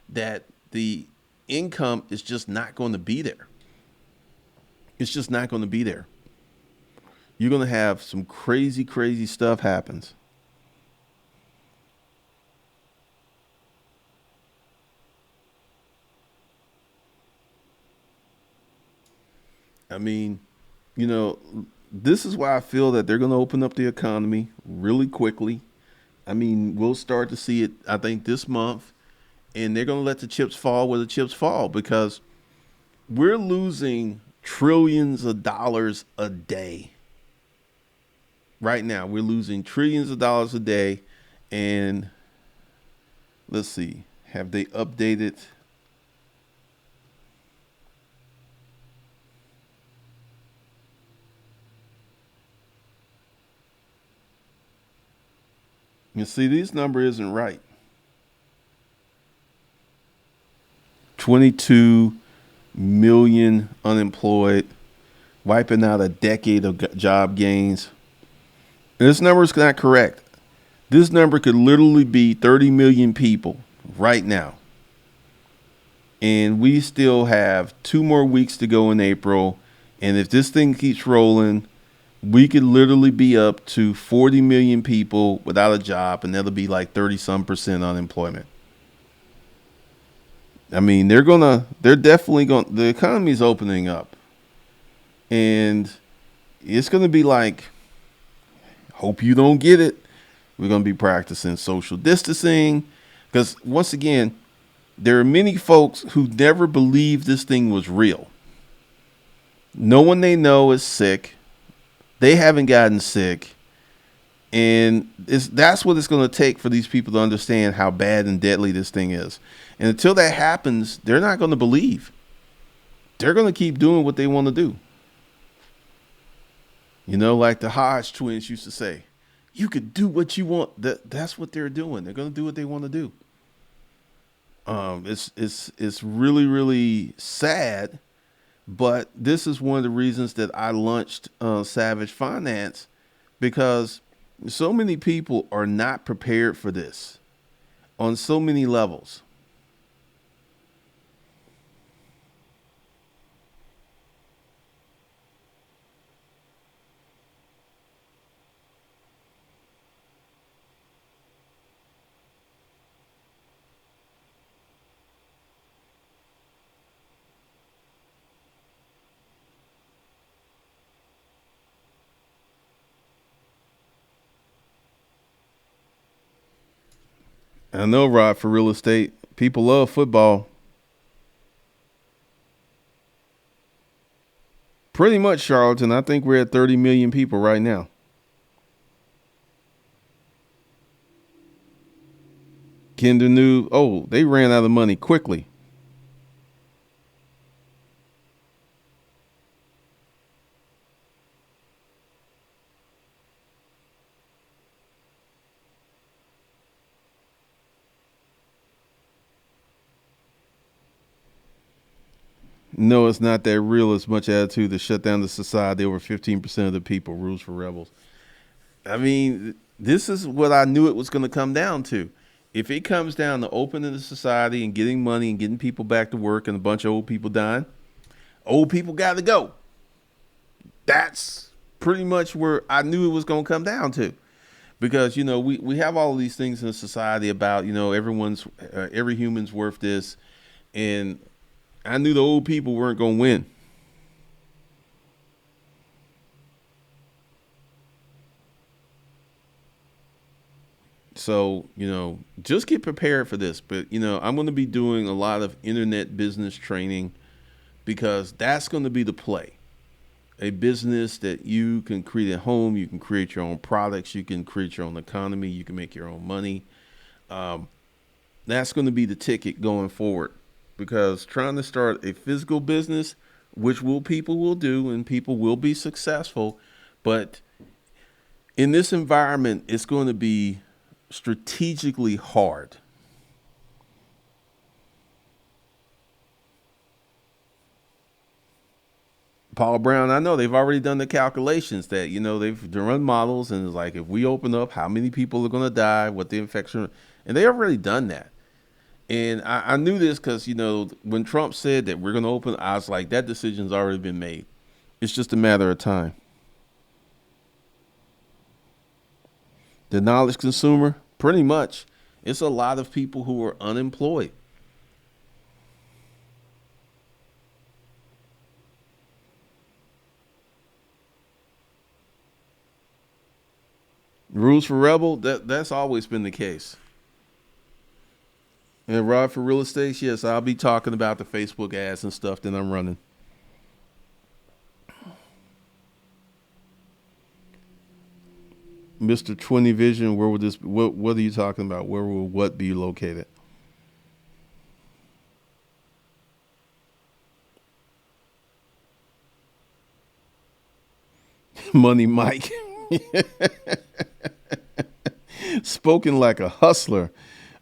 that the income is just not going to be there. It's just not going to be there. You're going to have some crazy, crazy stuff happens. I mean, you know, this is why I feel that they're going to open up the economy really quickly. I mean, we'll start to see it, I think, this month, and they're going to let the chips fall where the chips fall, because we're losing trillions of dollars a day. Right now, we're losing trillions of dollars a day. And let's see, have they updated? You see, this number isn't right. 22 million unemployed, wiping out a decade of job gains. This number is not correct. This number could literally be 30 million people right now. And we still have 2 more weeks to go in April. And if this thing keeps rolling, we could literally be up to 40 million people without a job, and that'll be like 30% unemployment. I mean, they're definitely the economy's opening up, and it's going to be like, hope you don't get it. We're going to be practicing social distancing, because once again, there are many folks who never believed this thing was real. No one they know is sick. They haven't gotten sick. And that's what it's going to take for these people to understand how bad and deadly this thing is. And until that happens, they're not going to believe. They're going to keep doing what they want to do. Like the Hodge twins used to say, you could do what you want. That's what they're doing. They're going to do what they want to do. It's really, really sad, but this is one of the reasons that I launched Savage Finance, because so many people are not prepared for this on so many levels. I know, Rod, for real estate, people love football. Pretty much, Charlton. I think we're at 30 million people right now. Kinder knew, oh, they ran out of money quickly. No, it's not that real as much attitude to shut down the society over 15% of the people. Rules for rebels. I mean, this is what I knew it was going to come down to. If it comes down to opening the society and getting money and getting people back to work and a bunch of old people dying, old people got to go. That's pretty much where I knew it was going to come down to. Because, we have all of these things in society about, every human's worth this. And I knew the old people weren't going to win. So, just get prepared for this. But, I'm going to be doing a lot of internet business training, because that's going to be the play. A business that you can create at home. You can create your own products. You can create your own economy. You can make your own money. Um, that's going to be the ticket going forward, because trying to start a physical business, which people will do and people will be successful, but in this environment, it's going to be strategically hard. Paul Brown, I know they've already done the calculations that, they've run models, and it's like, if we open up, how many people are going to die, what the infection, and they already done that. And I knew this because, when Trump said that we're going to open, I was like, that decision's already been made. It's just a matter of time. The knowledge consumer, pretty much, it's a lot of people who are unemployed. Rules for rebel, that's always been the case. And Rod, for real estate, yes, I'll be talking about the Facebook ads and stuff that I'm running. Mr. 20 Vision, where would this, what are you talking about? Where will what be located? Money Mike. Spoken like a hustler.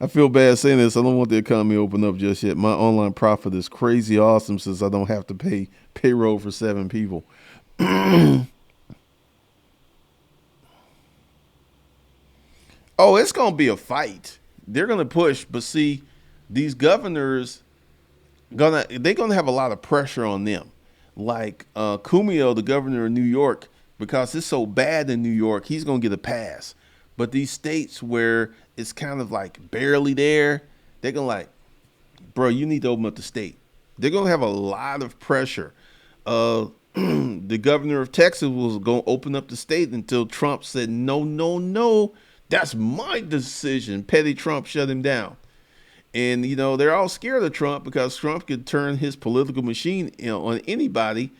I feel bad saying this. I don't want the economy to open up just yet. My online profit is crazy awesome since I don't have to pay payroll for 7 people. Oh, it's going to be a fight. They're going to push, but see, these governors they're gonna have a lot of pressure on them. Like Cumio, the governor of New York, because it's so bad in New York, he's gonna get a pass. But these states where it's kind of like barely there, they're gonna like, bro, you need to open up the state. They're gonna have a lot of pressure. The governor of Texas was gonna open up the state until Trump said, no, no, no, that's my decision. Petty Trump shut him down. And they're all scared of Trump because Trump could turn his political machine on anybody.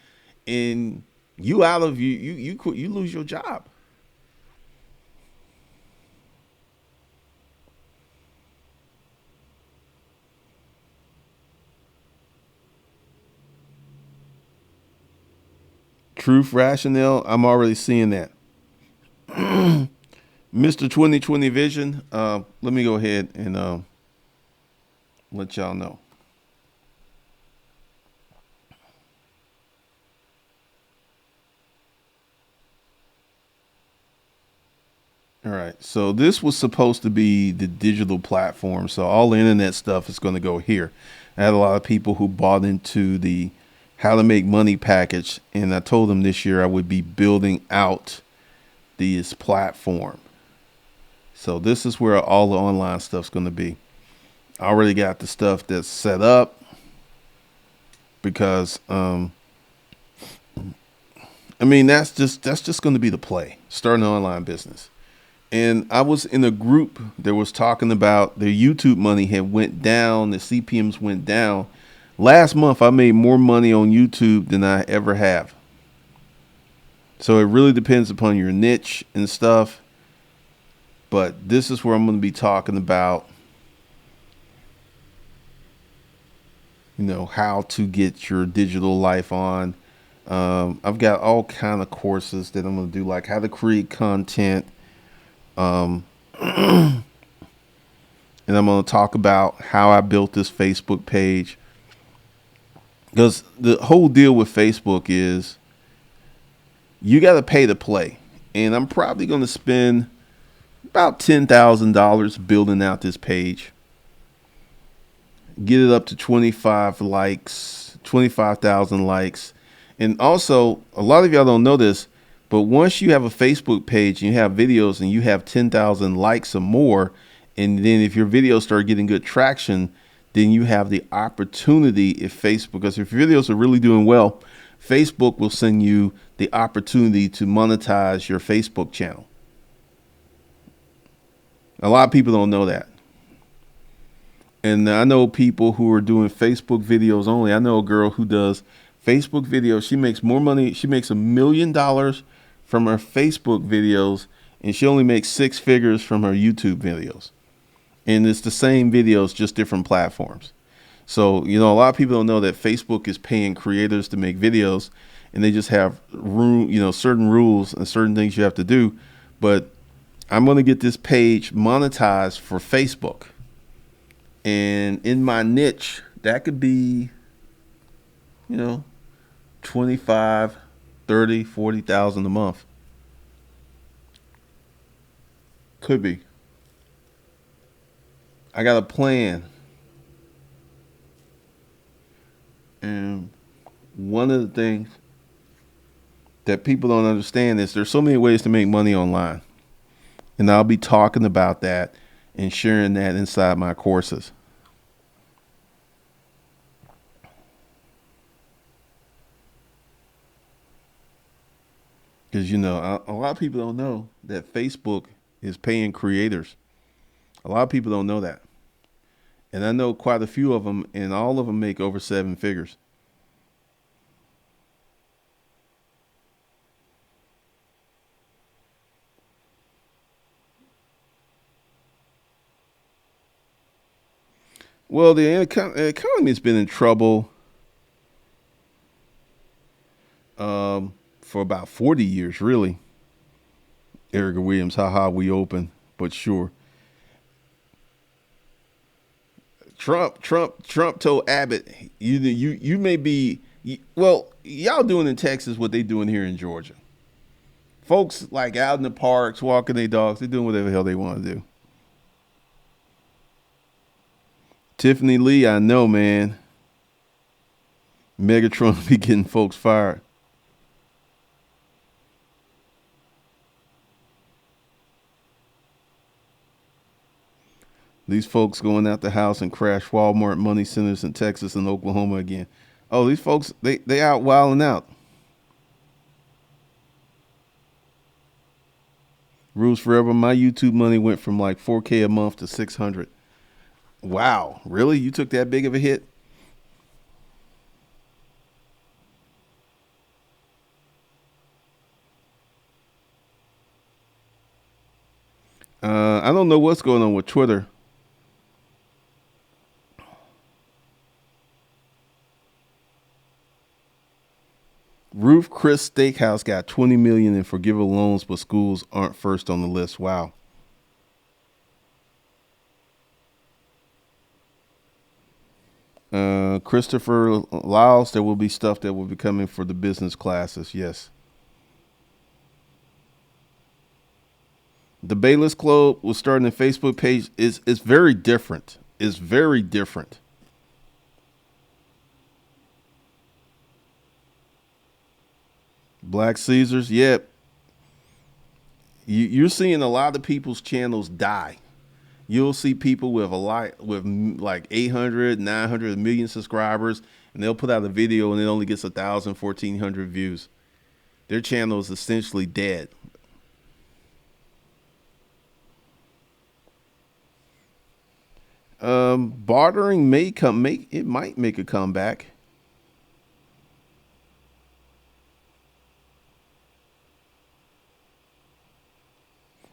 And You out of you lose your job. Truth rationale. I'm already seeing that. Mr. 2020 Vision. Let me go ahead and let y'all know. All right. So this was supposed to be the digital platform. So all the internet stuff is going to go here. I had a lot of people who bought into the how to make money package, and I told them this year I would be building out this platform. So this is where all the online stuff's going to be. I already got the stuff that's set up because I mean that's just going to be the play. Starting an online business. And I was in a group that was talking about their YouTube money had went down, the CPMs went down. Last month I made more money on YouTube than I ever have. So it really depends upon your niche and stuff. But this is where I'm going to be talking about, how to get your digital life on. I've got all kind of courses that I'm going to do, like how to create content. Um, and I'm going to talk about how I built this Facebook page. Because the whole deal with Facebook is you got to pay to play. And I'm probably going to spend about $10,000 building out this page. Get it up to 25 likes, 25,000 likes. And also, a lot of y'all don't know this, but once you have a Facebook page and you have videos and you have 10,000 likes or more, and then if your videos start getting good traction, then you have the opportunity, if Facebook, because if your videos are really doing well, Facebook will send you the opportunity to monetize your Facebook channel. A lot of people don't know that. And I know people who are doing Facebook videos only. I know a girl who does Facebook videos. She makes more money. She makes $1 million from her Facebook videos, and she only makes six figures from her YouTube videos. And it's the same videos, just different platforms. So, a lot of people don't know that Facebook is paying creators to make videos, and they just have certain rules and certain things you have to do. But I'm going to get this page monetized for Facebook. And in my niche, that could be, 25, 30, 40,000 a month. Could be. I got a plan. And one of the things that people don't understand is there's so many ways to make money online. And I'll be talking about that and sharing that inside my courses. Because, a lot of people don't know that Facebook is paying creators. A lot of people don't know that. And I know quite a few of them, and all of them make over seven figures. Well, the economy has been in trouble for about 40 years, really. Erica Williams, haha, we open, but sure. Trump told Abbott, you may be, well, y'all doing in Texas what they doing here in Georgia. Folks like out in the parks, walking their dogs, they're doing whatever the hell they want to do. Tiffany Lee, I know, man. Megatron be getting folks fired. These folks going out the house and crash Walmart money centers in Texas and Oklahoma again. Oh, these folks, they out wilding out. Rules forever. My YouTube money went from like 4K a month to 600. Wow, really? You took that big of a hit? I don't know what's going on with Twitter. Ruth Chris Steakhouse got 20 million in forgivable loans, but schools aren't first on the list. Wow. Christopher Lyles, there will be stuff that will be coming for the business classes. Yes. The Bayless Club was starting a Facebook page. Is very different. It's very different. Black Caesars, yep. You're seeing a lot of people's channels die. You'll see people with a lot with like 800, 900 million subscribers, and they'll put out a video and it only gets 1,000, 1,400 views. Their channel is essentially dead. Bartering might make a comeback.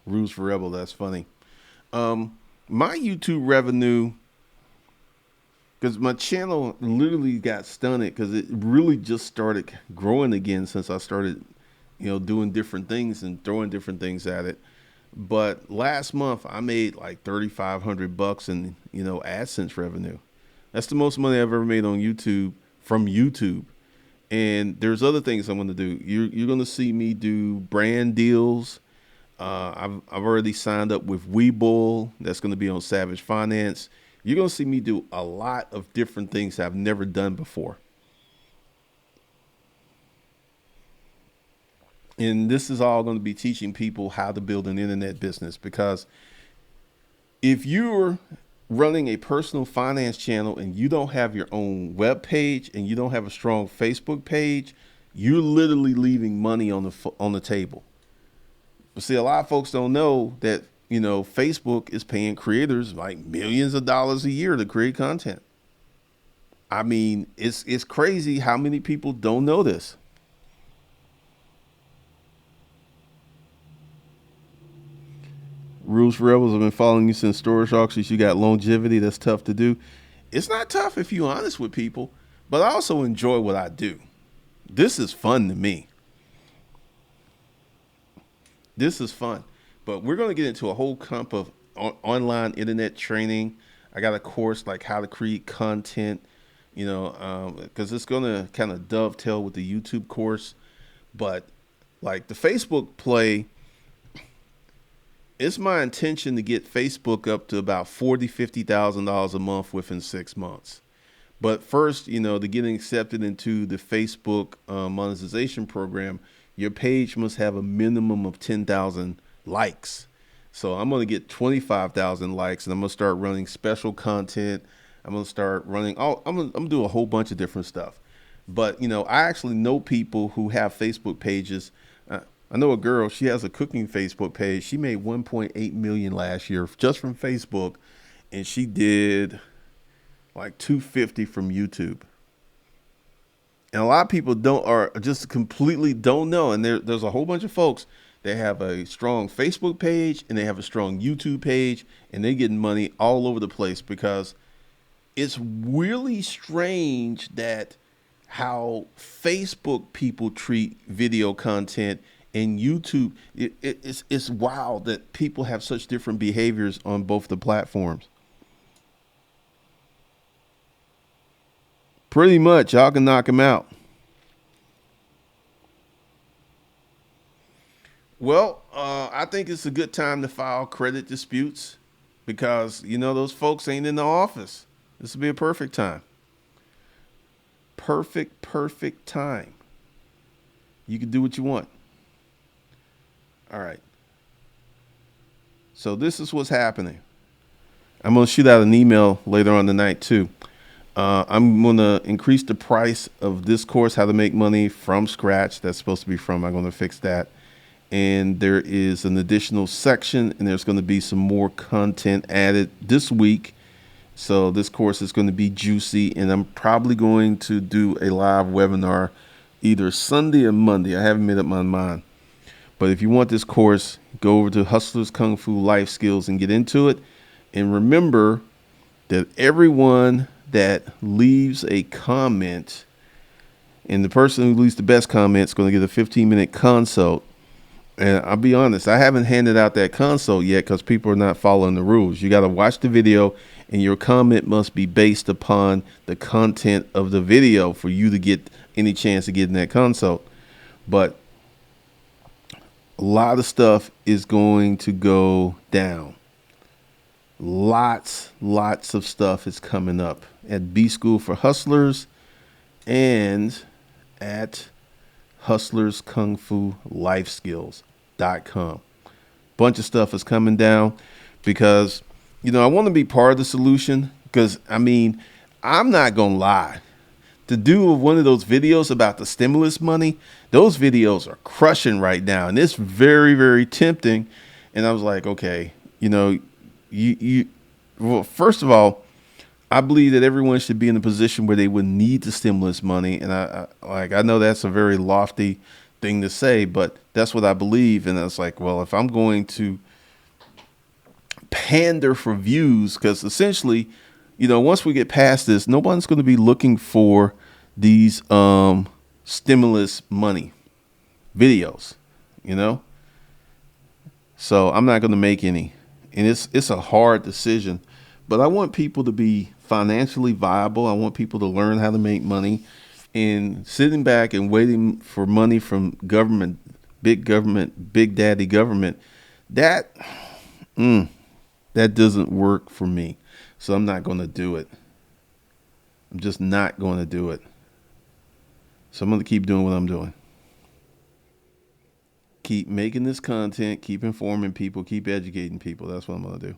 Ruse for Rebel, that's funny. My YouTube revenue, because my channel literally got stunted because it really just started growing again since I started, doing different things and throwing different things at it. But last month I made like $3,500 in AdSense revenue. That's the most money I've ever made on YouTube from YouTube. And there's other things I'm going to do. You're going to see me do brand deals. I've already signed up with Webull. That's going to be on Savage Finance. You're going to see me do a lot of different things I've never done before. And this is all going to be teaching people how to build an internet business, because if you're running a personal finance channel and you don't have your own web page and you don't have a strong Facebook page, you're literally leaving money on the table. But see, a lot of folks don't know that, Facebook is paying creators like millions of dollars a year to create content. I mean, it's crazy how many people don't know this. Rules for Rebels have been following you since storage auctions. You got longevity. That's tough to do. It's not tough if you're honest with people, but I also enjoy what I do. This is fun to me. This is fun. But we're going to get into a whole clump of online internet training. I got a course like how to create content, because it's going to kind of dovetail with the YouTube course. But like the Facebook play, it's my intention to get Facebook up to about $40,000-$50,000 a month within 6 months. But first, to get accepted into the Facebook monetization program, your page must have a minimum of 10,000 likes. So I'm going to get 25,000 likes, and I'm going to start running special content. I'm going to start running. I'm going to do a whole bunch of different stuff. But, I actually know people who have Facebook pages. I know a girl, she has a cooking Facebook page. She made 1.8 million last year just from Facebook, and she did like 250 from YouTube. And a lot of people just completely don't know. And there's a whole bunch of folks that have a strong Facebook page and they have a strong YouTube page, and they're getting money all over the place, because it's really strange that how Facebook people treat video content and YouTube. It's wild that people have such different behaviors on both the platforms. Pretty much, y'all can knock them out. Well, I think it's a good time to file credit disputes, because those folks ain't in the office. This would be a perfect time. Perfect time. You can do what you want. All right. So this is what's happening. I'm going to shoot out an email later on tonight too. I'm going to increase the price of this course, How to Make Money from Scratch. That's supposed to be from. I'm going to fix that. And there is an additional section, and there's going to be some more content added this week. So this course is going to be juicy, and I'm probably going to do a live webinar either Sunday or Monday. I haven't made up my mind. But if you want this course, go over to Hustlers Kung Fu Life Skills and get into it. And remember that everyone that leaves a comment, and the person who leaves the best comment is going to get a 15-minute consult. And I'll be honest, I haven't handed out that consult yet because people are not following the rules. You got to watch the video, and your comment must be based upon the content of the video for you to get any chance of getting that consult. But a lot of stuff is going to go down. Lots of stuff is coming up at B School for Hustlers and at hustlerskungfulifeskills.com. Bunch of stuff is coming down because, I want to be part of the solution because, I'm not going to lie. To do one of those videos about the stimulus money, those videos are crushing right now. And it's very, very tempting. And I was like, okay, well, first of all, I believe that everyone should be in a position where they would need the stimulus money. And I know that's a very lofty thing to say, but that's what I believe. And I was like, well, if I'm going to pander for views, because essentially, once we get past this, nobody's going to be looking for these stimulus money videos, So I'm not going to make any. And it's a hard decision, but I want people to be financially viable. I want people to learn how to make money, and sitting back and waiting for money from government, big daddy government, that doesn't work for me. So I'm not going to do it. I'm just not going to do it. So I'm going to keep doing what I'm doing. Keep making this content, keep informing people, keep educating people. That's what I'm going to do.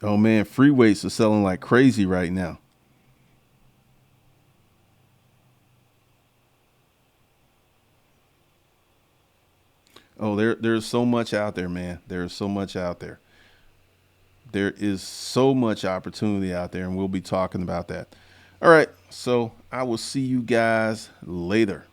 Oh man, free weights are selling like crazy right now. Oh, there's so much out there, man. There's so much out there. There is so much opportunity out there, and we'll be talking about that. All right, so I will see you guys later.